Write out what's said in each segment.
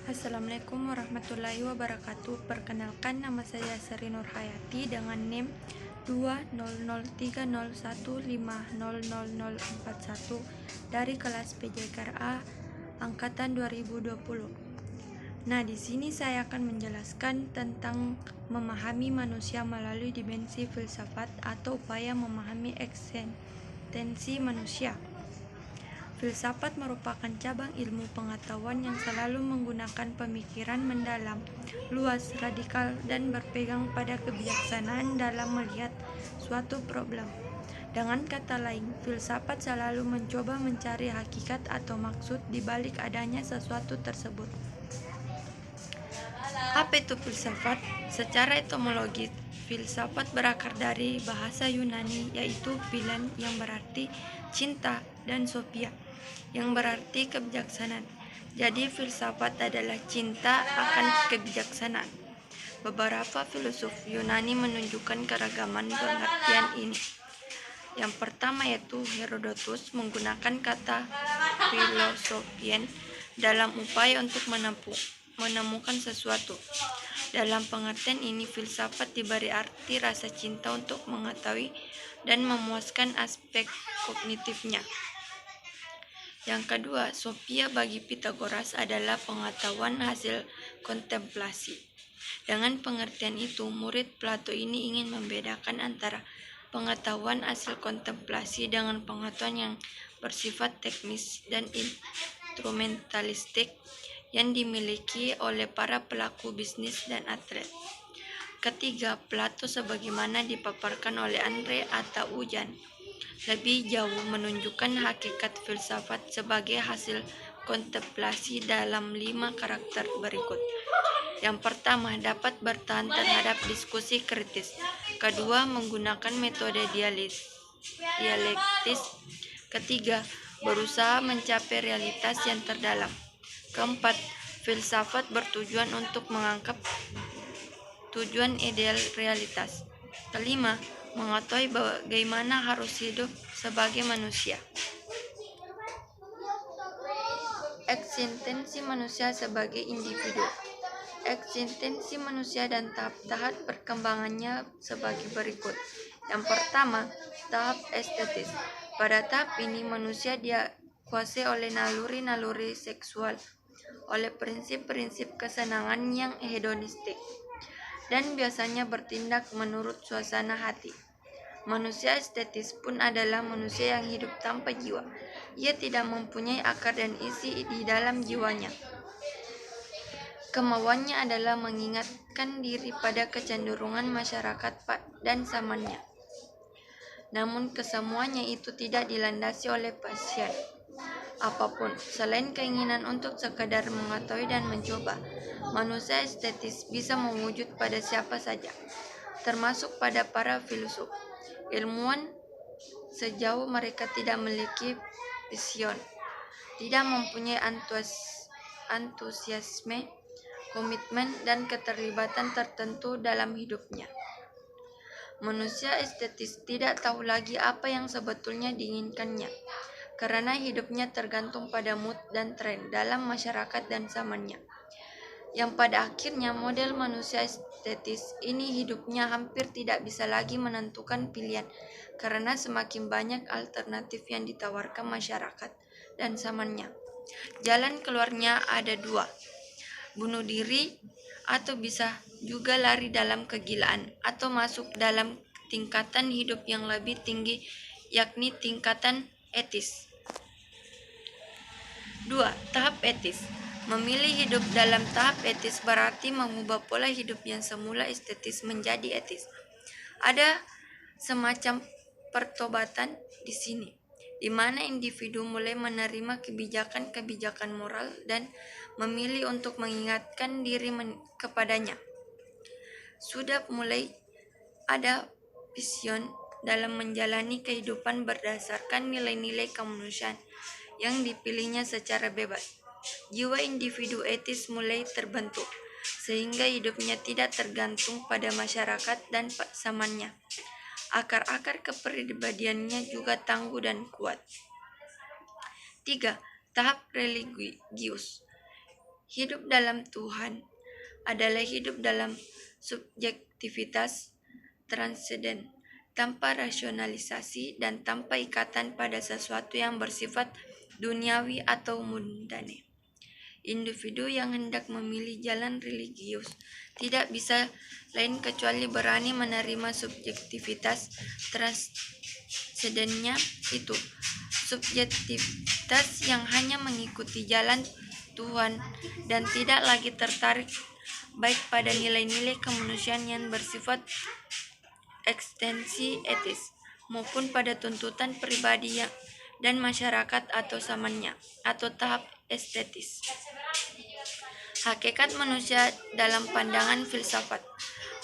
Assalamualaikum warahmatullahi wabarakatuh. Perkenalkan, nama saya Seri Nurhayati dengan NIM 20030150041 dari kelas PJKRA angkatan 2020. Nah, di sini saya akan menjelaskan tentang memahami manusia melalui dimensi filsafat atau upaya memahami eksistensi manusia. Filsafat merupakan cabang ilmu pengetahuan yang selalu menggunakan pemikiran mendalam, luas, radikal, dan berpegang pada kebijaksanaan dalam melihat suatu problem. Dengan kata lain, filsafat selalu mencoba mencari hakikat atau maksud di balik adanya sesuatu tersebut. Apa itu filsafat? Secara etimologis, filsafat berakar dari bahasa Yunani yaitu philen yang berarti cinta dan sophia yang berarti kebijaksanaan. Jadi filsafat adalah cinta akan kebijaksanaan. Beberapa filosof Yunani menunjukkan keragaman pengertian ini. Yang pertama yaitu Herodotus menggunakan kata filosofien dalam upaya untuk menemukan sesuatu. Dalam pengertian ini, filsafat diberi arti rasa cinta untuk mengetahui dan memuaskan aspek kognitifnya. Yang kedua, sophia bagi Pitagoras adalah pengetahuan hasil kontemplasi. Dengan pengertian itu, murid Plato ini ingin membedakan antara pengetahuan hasil kontemplasi dengan pengetahuan yang bersifat teknis dan instrumentalistik yang dimiliki oleh para pelaku bisnis dan atlet. Ketiga, Plato sebagaimana dipaparkan oleh Andre atau Ujan lebih jauh menunjukkan hakikat filsafat sebagai hasil kontemplasi dalam 5 karakter berikut. Yang pertama, dapat bertahan terhadap diskusi kritis. Kedua, menggunakan metode dialektis. Ketiga, berusaha mencapai realitas yang terdalam. Keempat, filsafat bertujuan untuk mengangkat tujuan ideal realitas. Kelima, mengetahui bagaimana harus hidup sebagai manusia. Eksistensi manusia sebagai individu. Eksistensi manusia dan tahap-tahap perkembangannya sebagai berikut. Yang pertama, tahap estetis. Pada tahap ini manusia dikuasai oleh naluri-naluri seksual, oleh prinsip-prinsip kesenangan yang hedonistik, dan biasanya bertindak menurut suasana hati. Manusia estetis pun adalah manusia yang hidup tanpa jiwa. Ia tidak mempunyai akar dan isi di dalam jiwanya. Kemauannya adalah mengingatkan diri pada kecenderungan masyarakat dan zamannya. Namun kesemuanya itu tidak dilandasi oleh passion apapun selain keinginan untuk sekadar mengetahui dan mencoba. Manusia estetis bisa mewujud pada siapa saja, termasuk pada para filsuf, ilmuwan, sejauh mereka tidak memiliki vision, tidak mempunyai antusiasme, komitmen, dan keterlibatan tertentu dalam hidupnya. Manusia estetis tidak tahu lagi apa yang sebetulnya diinginkannya, karena hidupnya tergantung pada mood dan tren dalam masyarakat dan zamannya. Yang pada akhirnya model manusia estetis ini hidupnya hampir tidak bisa lagi menentukan pilihan, karena semakin banyak alternatif yang ditawarkan masyarakat dan zamannya. Jalan keluarnya ada dua, bunuh diri atau bisa juga lari dalam kegilaan atau masuk dalam tingkatan hidup yang lebih tinggi, yakni tingkatan etis. 2. Tahap etis. Memilih hidup dalam tahap etis berarti mengubah pola hidup yang semula estetis menjadi etis. Ada semacam pertobatan di sini, di mana individu mulai menerima kebijakan-kebijakan moral dan memilih untuk mengingatkan diri kepadanya. Sudah mulai ada vision dalam menjalani kehidupan berdasarkan nilai-nilai kemanusiaan yang dipilihnya secara bebas. Jiwa individu etis mulai terbentuk, sehingga hidupnya tidak tergantung pada masyarakat dan zamannya. Akar-akar kepribadiannya juga tangguh dan kuat. 3. Tahap religius. Hidup dalam Tuhan adalah hidup dalam subjektivitas transenden, tanpa rasionalisasi dan tanpa ikatan pada sesuatu yang bersifat duniawi atau mundane. Individu yang hendak memilih jalan religius tidak bisa lain kecuali berani menerima subjektivitas transendennya itu. Subjektivitas yang hanya mengikuti jalan Tuhan dan tidak lagi tertarik baik pada nilai-nilai kemanusiaan yang bersifat ekstensi etis maupun pada tuntutan pribadi dan masyarakat atau zamannya atau tahap estetis. Hakikat manusia dalam pandangan filsafat.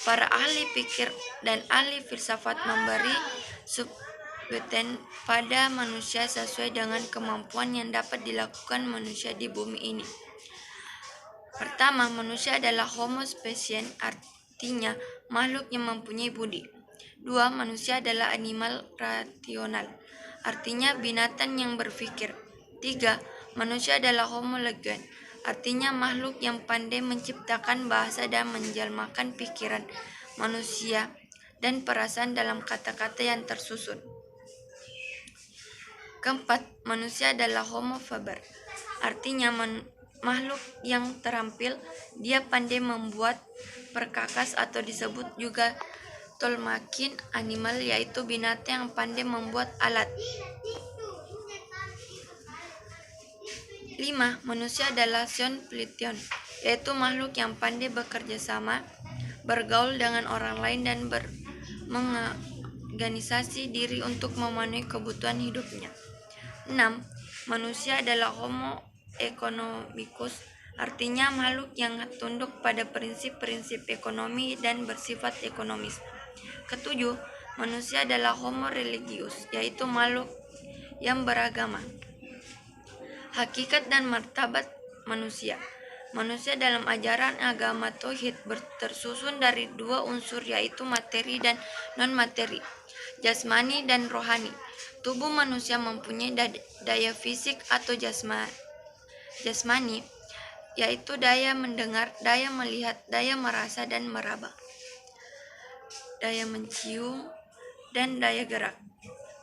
Para ahli pikir dan ahli filsafat memberi subbeten pada manusia sesuai dengan kemampuan yang dapat dilakukan manusia di bumi ini. Pertama, manusia adalah homo sapiens, artinya makhluk yang mempunyai budi. Dua, manusia adalah animal rasional, artinya binatang yang berpikir. Tiga, manusia adalah homo legion, artinya makhluk yang pandai menciptakan bahasa dan menjelmakan pikiran manusia dan perasaan dalam kata-kata yang tersusun. Keempat, manusia adalah homo faber, artinya makhluk yang terampil. Dia pandai membuat perkakas atau disebut juga tolmakin animal, yaitu binatang yang pandai membuat alat. 5. Manusia adalah symphletion, yaitu makhluk yang pandai bekerja sama, bergaul dengan orang lain dan mengorganisasi diri untuk memenuhi kebutuhan hidupnya. 6. Manusia adalah homo economicus, artinya makhluk yang tunduk pada prinsip-prinsip ekonomi dan bersifat ekonomis. Ketujuh, manusia adalah homo religius, yaitu makhluk yang beragama. Hakikat dan martabat manusia. Manusia dalam ajaran agama Tauhid tersusun dari dua unsur, yaitu materi dan non-materi, jasmani dan rohani. Tubuh manusia mempunyai daya fisik atau jasmani, yaitu daya mendengar, daya melihat, daya merasa dan meraba, daya mencium, dan daya gerak,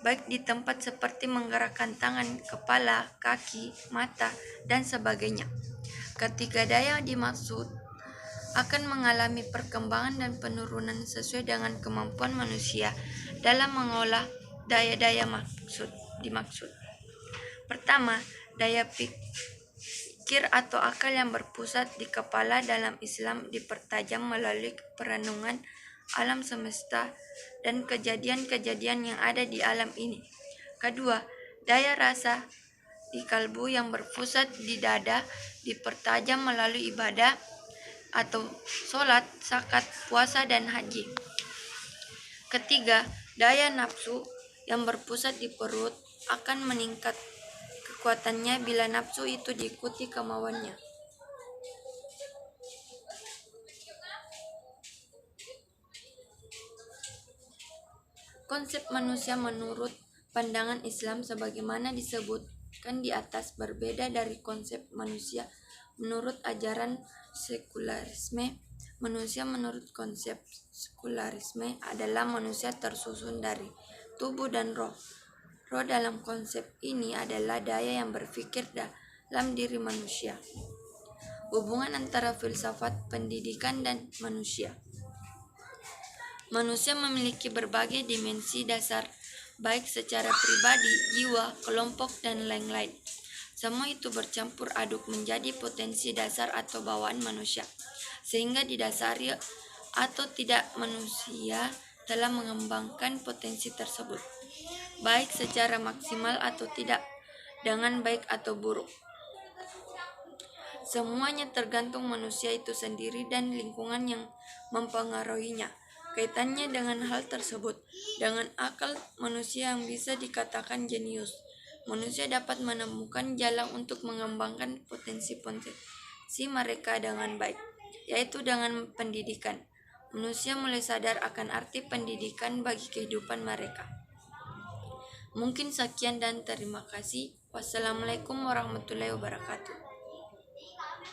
baik di tempat seperti menggerakkan tangan, kepala, kaki, mata, dan sebagainya. Ketiga daya dimaksud akan mengalami perkembangan dan penurunan sesuai dengan kemampuan manusia dalam mengolah daya-daya dimaksud. Pertama, daya pikir atau akal yang berpusat di kepala dalam Islam dipertajam melalui perenungan alam semesta dan kejadian-kejadian yang ada di alam ini. Kedua, daya rasa di kalbu yang berpusat di dada dipertajam melalui ibadah atau sholat, zakat, puasa, dan haji. Ketiga, daya nafsu yang berpusat di perut akan meningkat kekuatannya bila nafsu itu diikuti kemauannya. Konsep manusia menurut pandangan Islam sebagaimana disebutkan di atas berbeda dari konsep manusia menurut ajaran sekularisme. Manusia menurut konsep sekularisme adalah manusia tersusun dari tubuh dan roh. Roh dalam konsep ini adalah daya yang berpikir dalam diri manusia. Hubungan antara filsafat, pendidikan, dan manusia. Manusia memiliki berbagai dimensi dasar, baik secara pribadi, jiwa, kelompok, dan lain-lain. Semua itu bercampur aduk menjadi potensi dasar atau bawaan manusia, sehingga didasari atau tidak manusia dalam mengembangkan potensi tersebut, baik secara maksimal atau tidak, dengan baik atau buruk. Semuanya tergantung manusia itu sendiri dan lingkungan yang mempengaruhinya. Kaitannya dengan hal tersebut, dengan akal manusia yang bisa dikatakan jenius, manusia dapat menemukan jalan untuk mengembangkan potensi mereka dengan baik, yaitu dengan pendidikan. Manusia mulai sadar akan arti pendidikan bagi kehidupan mereka. Mungkin sekian dan terima kasih. Wassalamualaikum warahmatullahi wabarakatuh.